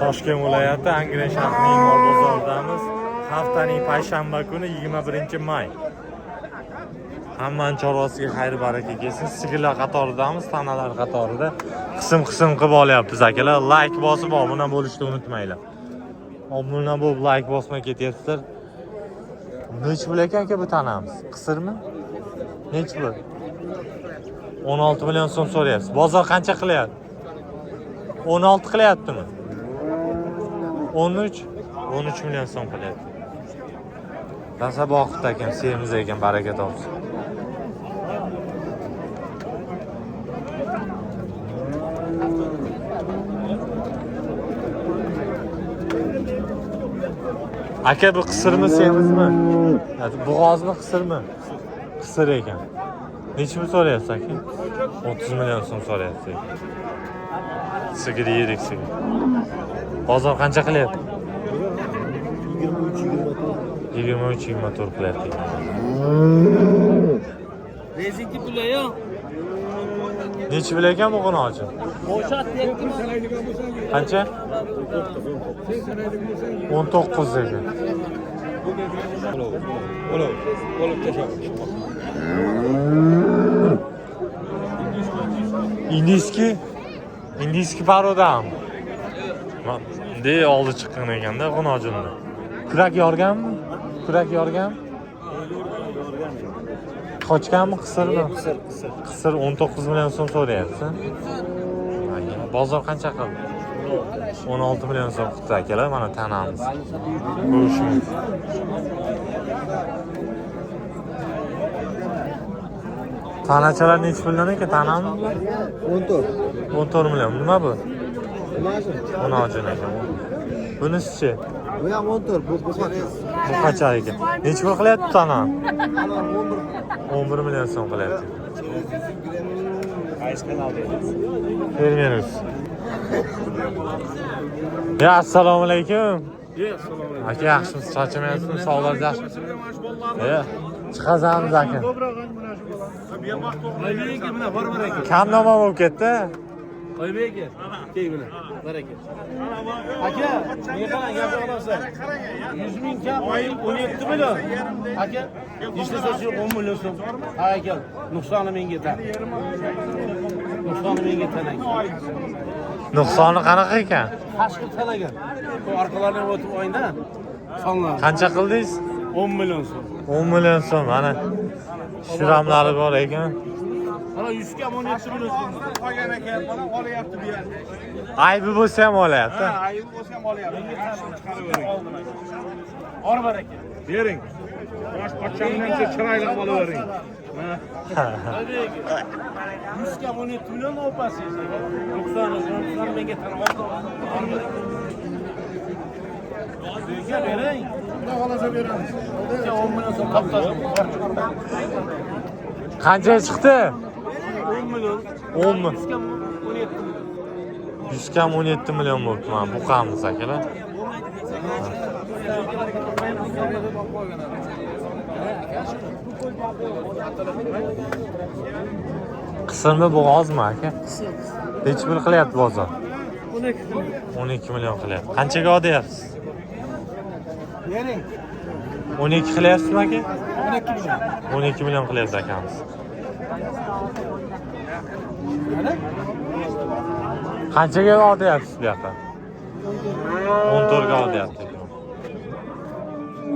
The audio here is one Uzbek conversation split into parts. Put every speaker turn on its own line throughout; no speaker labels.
Toshkent viloyati Angren shahrining mol bozoridamiz. Haftaning payshanba kuni 21 may. Hammaning chorvasiga xayr baraka kelsin. Sigirlar qatoridamiz, tanalar qatorida. Qism-qism qilib olyapmiz akalar. Like bosib obuna bo'lishni unutmanglar. Obuna bo'lib like bosmay ketyapsizlar. Nech pul ekan bu tanamiz? Qisirmi? Nech pul? 16 million so'm so'rayapsiz. Bozor qancha qilyapti? 16 qilyaptimi? 13 million so'm qilyapti. Rasa boqibdi ekan, semiz ekan, baraka topsin. Aka bu qisirmi, semizmi? Bo'g'ozmi, qisirmi? Qisir ekan. Necha pul so'rayapsiz aka? 30 million so'm so'rayapsiz. Sigir yirik sigir. Bozor qancha qilyapti? 23-24 qilyapti.
Rezinki puli yo'q.
Necha pul ekan bu qo'nochi?
Bo'shat deyaptimi?
Qancha? 19 ekan. Indiyskiy parodam. De oldi chiqqan ekanda qo'nochimni. Kurak yorganmi? Kurak yorgan? Qochganmi, qisirmi? Qisir 19 million so'm so'rayapti. Bozor qancha qildi? 16 million so'm qildi akalar, mana tanamiz. Ko'rishimiz. Tanachalar necha puldan ekan tanami? 14 million. Nima bu? Qo'nochim ekan. Bunisi-chi?
Bu ham 14, bu qacha.
Bu qacha ekan. Necha pul qilyapti tanam? 11 million so'm qilyapti. Qaysi kanalda? Fermerimiz. Ya assalomu alaykum. Aka yaxshimisiz? Charchamayapsizmi? Sog'lig'ingiz yaxshimi? Chiqazamiz aka. Kamnoma bo'lib ketdi.
Qo'ybek aka, kel buni. Baraka. Aka, nega qarang gap olasan? 100 ming kam, 17 million. Aka, ishlasa shu 10 million so'm. Ha aka, nuqsoni menga tar. Nuqsoni menga talang.
Nuqsoni qanaqa ekan?
Tashqi talagan. Bu orqalardan o'tib o'yinda sonlar.
Qancha qildingiz?
10 million so'm.
10 million so'm. Mana shiramlari bor ekan.
Ana 100 kam 17 million so'm.
Qolgan ekan, mana olyapti bu yerda.
Aybi bo'lsa ham olyapti.
Ha, aybi bo'lsa ham olyapti.
Or baraka.
Bering. Bosh pochchamdan chiroyli bo'lavering.
Qo'ybek aka. 100 kam 17 million opasiz. 90 menga tan oldi. Or baraka. Sizga bering.
Xudo xolasa beramiz.
10 million so'm toptadim.
Qancha chiqdi?
10 million.
10 mi?
100 kam 17 million.
100 kam 17 million bo'libdi mana bu qamiz akalar. Qisirmi, bo'g'ozmi aka? Necha pul qilyapti bozor? 12 million qilyapti. Qanchaga olyapsiz?
Bering.
12 qilyapsizmi aka?
12 million.
12 million qilyapti akamiz. Qanchaga olyapsiz bu yoqqa? 14 ga olyapti.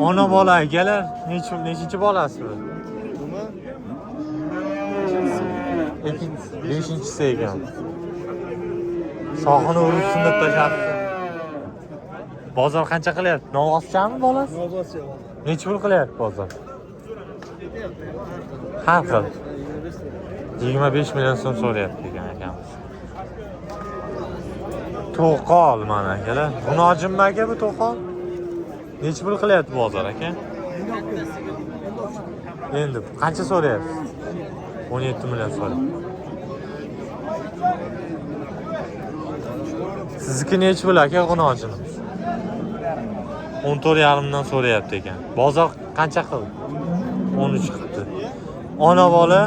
Ona bola akalar, nechinchi bolasi bu? Beshinchisi ekan. Sohini urib sunnat tashlabdi. Bozor qancha qilyapti? Novvoschami bolasi?
Novvoscha.
Necha pul qilyapti bozor? Har xil. 25 million so'm so'rayapti ekan akamiz. To'qol mana akalar. Bunojimmi aka bu to'qol? Necha pul qilyapti bozor aka? Endi qancha so'rayapsiz? 17 million so'rayapti. Sizniki necha pul aka bunojimiz? 14,5 dan so'rayapti ekan. Bozor qancha qildi? 13 qildi. Ona bola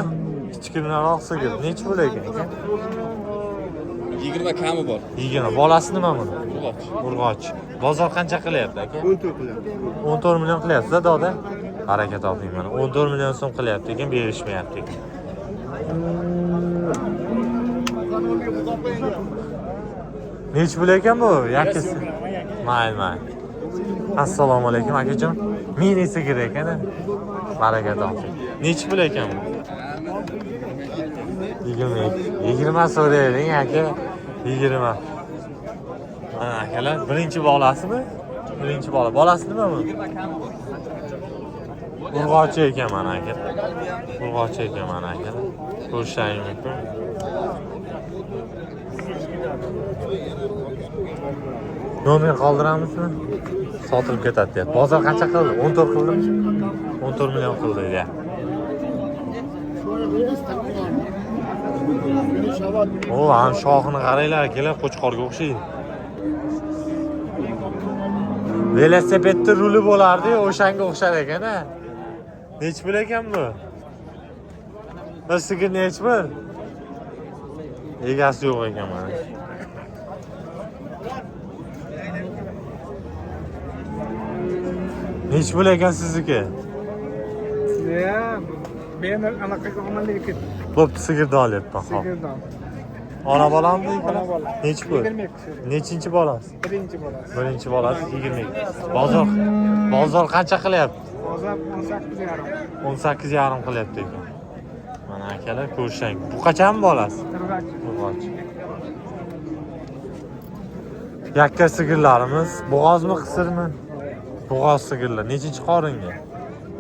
kichkinaroq sigir necha pul ekan?
20 kami bor.
20. Bolasi nima buni?
Urg'och.
Urg'och. Bozor qancha qilyapti aka?
14 qilyapti.
14 million qilyapsiz-da doda. Harakat toping mana. 14 million so'm qilyapti ekan, berishmayapti ekan. Nech pul ekan bu? Yakisi. Mayli. Assalomu alaykum akajon. Mini sigir ekan. Baraka toping. Nech pul ekan bu? 20 so'rayring aka. 20. Mana akalar, birinchi bolasimi? Birinchi bola. Bolasi nima bu? Urg'ochi ekan mana aka. Urg'ochi ekan mana aka. Ko'rishingiz mumkin. Nomer qoldiramizmi? Sotilib ketadi deyapti. Bozor qancha qildi? 14 qildimi? 14 million qildi ya. O, ham shoxini qaranglar akalar, qo'chqorga o'xshaydi. Velosipedda ruli bo'lardi-yu, o'shanga o'xshar ekan-a. Nech pul ekan bu? Bir sigir nech pul? Egasi yo'q ekan mana. Nech pul ekan sizniki?
Ya, men anaqa qilganman lekin.
Bo'pti, sigirni olyapman, xo'p.
Sigirdan.
Ona bolammi?
Ona bola.
Nech pul?
22.
Nechinchi bolasi?
Birinchi bolasi.
Birinchi bolasi 22. Bozor qancha qilyapti?
Hozir 18,5.
18,5 qilyapti ekan. Mana akalar ko'rishang. Bu qachon bolasi?
Turg'ach.
Urg'och. Yakka sigirlarimiz, bo'g'ozmi, qisirmi? Bo'g'oz sigirlar. Nechinchi qoringa?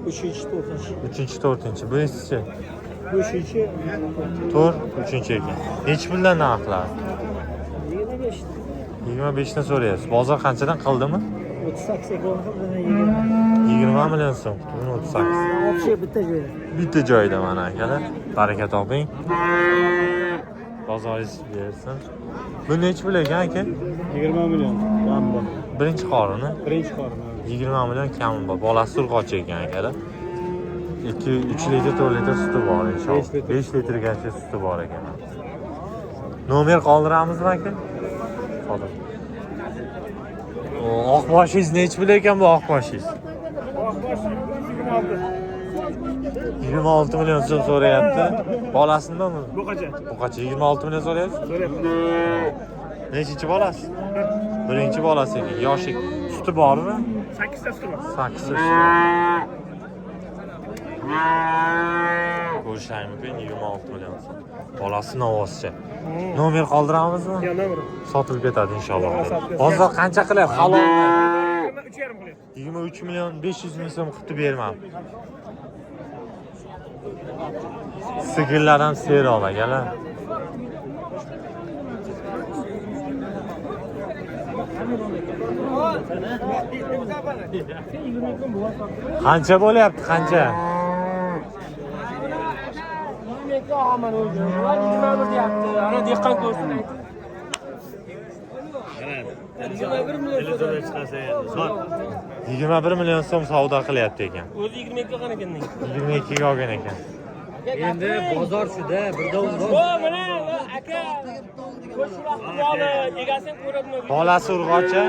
3-chi, 4-chi.
3-chi, 4-chi. Bu esi-chi?
5-chi.
4, 3-chi ekan. Nech puldan narxlari?
25.
25 dan so'rayapsiz. Bozor qanchadan qildimi?
38 bo'lsa,
20 million so'm. 38.
Opsiya bitta joyda.
Bitta joyda mana akalar. Baraka toping. Bozoringiz bersin. Bu nech pul ekan aka?
20 million. Kam bor.
Birinchi qorini.
Birinchi qorin.
20 million kami bor. Bolasi urg'och ekan akalar. 2-3 litr, 4 litr suti bor inshaalloh. 5 litrgacha suti bor ekan. Nomer qoldiramizmi aka? Qoldir. Oqboshingiz nech pul ekan bu oqboshingiz? 26 million so'm so'rayapti. Bolasi nima bu? Buqacha 26 million so'rayapsiz? Nechinchi bolasi? Birinchi bolasi ekan. Yoshi suti bormi?
8 ta suti bor.
8 ta. Ko'rishingiz mumkin 26 million so'm. Bolasi novozcha. Nomer qoldiramizmi?
Nomer.
Sotilib ketadi inshaalloh. Hozir qancha qilyapti? Halol.
3,5 qilyapti.
23 million 500 ming so'm qilib bermam. Sigirlar ham seroq akalar. Qancha bo'lyapti, qancha?
Ana dehqon ko'rsin.
21 million so'm savdo qilyapti ekan.
O'zi 22 qilgan ekan.
22 ga olgan ekan.
Endi bozor shuda, birda undan.
O, mana aka. Qo'sh vaqt bola egasini ko'radimi?
Bolasi urg'ochi.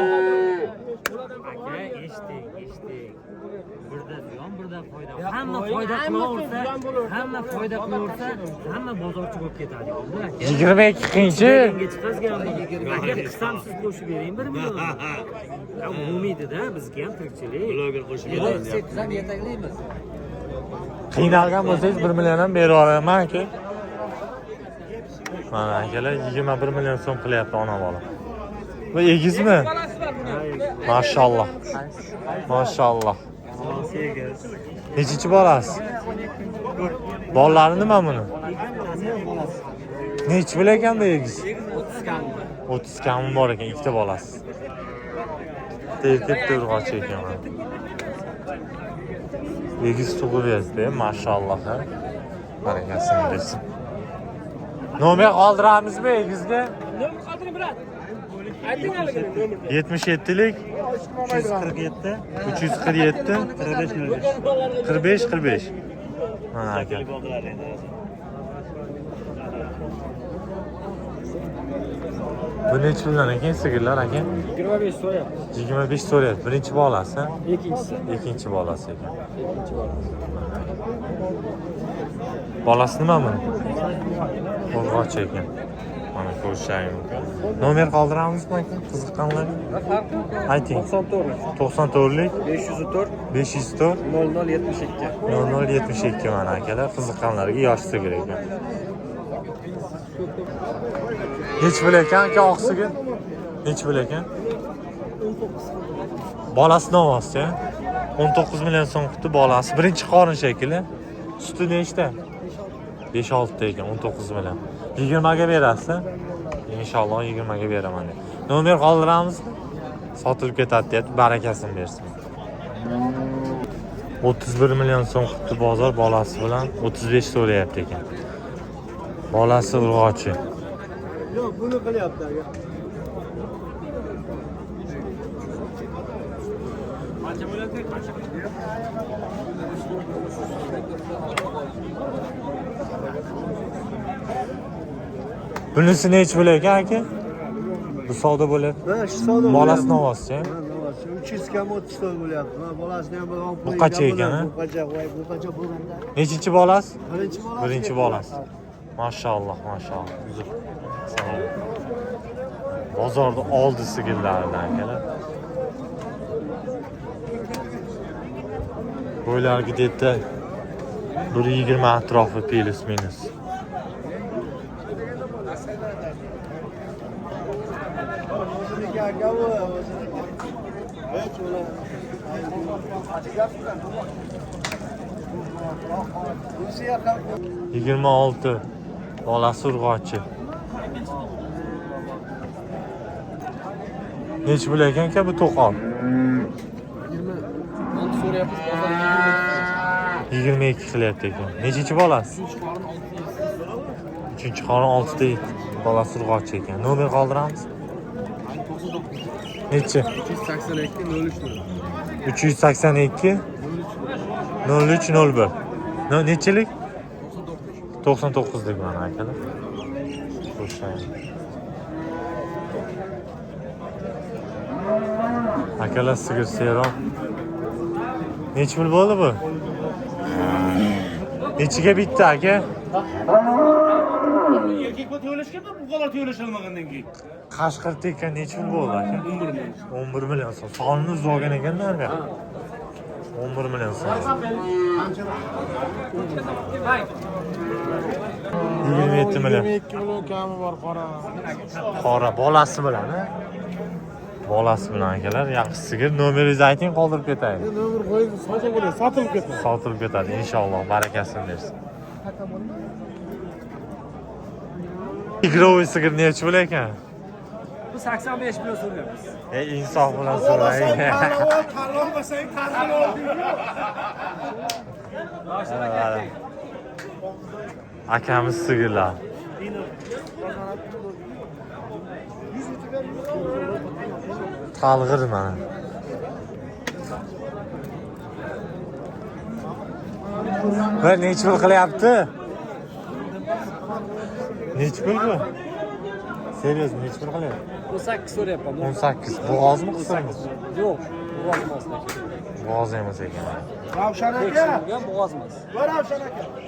Aka, eshitdik. Birda ziyon, birda foyda. Hamma foyda qilaversa, hamma bozorchi bo'lib ketadi.
22-chi.
Menga chiqazgan aka, qismsiz qo'shib bering 1 million. Umidida bizga ham tirikchilik. Bloger qo'shib beramiz. Ham yetaklaymiz.
Qiynalgan bo'lsangiz 1 million ham berib olaman aka. Mana akalar 21 million so'm qilyapti ona bola. Bu egizmi? Mashalloh. Mashalloh. Nechinchi bolasi? Bolalari nima buni? Nech pul ekan bu egiz? 30 kami bor ekan, ikkita bolasi. Bitta urg'och ekan. Egiz tug'ib berdi, mashalloh. Barakasini bersin. Nomer qoldiramizmi egizga?
Nomer qoldiring brat. Ayting haligini nomerni.
77lik 347 45. Mana aka. Bu necha puldan ekan sigirlar aka?
25 so'rayapti.
25 so'rayapti. Birinchi bolasi,
Ikkinchisi.
ikkinchi bolasi ekan. Bolasi nima buni? Qo'rg'och ekan. Mana ko'rishingiz mumkin. Nomer qoldiramizmi aka? Qiziqqanlar? Ayting. 94lik
504
504
0072.
0072 mana akalar. Qiziqqanlarga yosh sigir ekan. Nech pul ekan aka oq sigir? Nech pul ekan? Bolasini olyapsiz, 19 million so'm qutdi bolasi. Birinchi qorin shekilli. Suti nechta? 5-6 ta ekan, 19 million. 20 ga berasiz? Inshaalloh 20 ga beraman. Nomer qoldiramiz. Sotilib ketadi deb barakasini bersin. 31 million so'm qutdi bozor bolasi bilan 35 so'rayapti ekan. Bolasi urg'ochi.
Yo'q, buni qilyapti aka.
Bunisi nech pul ekan aka? Bu savdo bo'ladi.
Mana shu savdo.
Bolasini olyapsiz,
300 kam 30 to'y bo'lyapti. Mana bolasini ham bir olib
Bu qancha ekan, ha?
Bu qancha bo'lganda?
Nechinchi bolasi?
Birinchi bolasi.
Birinchi bolasi. Mashalloh, mashalloh. Uzr. Salom. Bozorda oldi sigirlaridan akalar. Bo'ylarga detda 120 atrofi plus minus.
O'ziniki aka bu, o'ziniki. Hech ular. Bunisi yaqin.
26 bolasi urg'ochi. Nech pul ekan aka bu to'qol?
26 so'rayapmiz, bozor
22 qilyapti ekan. Nechinchi bolasi? 3-chi qorin 6 ta bolasi urg'ochi ekan. Nomer qoldiramiz. Nechi? 382 0301. Nechilik? 99 lik mana akalar. Qo'shaylik. Akalar sigir seron. Nech pul bo'ldi bu? Nechiga bitta aka?
Erkakga to'lashganda bu qolar to'lasholmagandan keyin.
Qashqir tekkan nech pul bo'ldi aka? 11 million so'm. Sonini uzolgan ekanda aka. 11 million so'm. 27 million.
22 million kami bor qora.
Qora bolasi bilan, ha? Bolasi bilan akalar, yaxshi sigir. Nomeringizni ayting, qoldirib ketaylik.
Nomer qo'yib sotib bo'ladi, sotilib ketadi.
Sotilib ketadi inshaalloh, barakasini bersin. Igrovый sigir necha pul ekan?
Bu 85 million so'rayapmiz.
Insof bilan so'rang.
Tanlolmasang tanlol.
Akamiz sigirlar. Talg'ir mana. Va necha pul qilyapti? Necha pul bu? Serios, necha pul qilyapti?
18 so'rayapman.
18. Bo'g'ozmi qissangiz?
Yo'q, bo'g'oz emas.
Bo'g'oz emas ekan.
Ravshan aka.
Ham bo'g'oz emas.
Ravshan aka.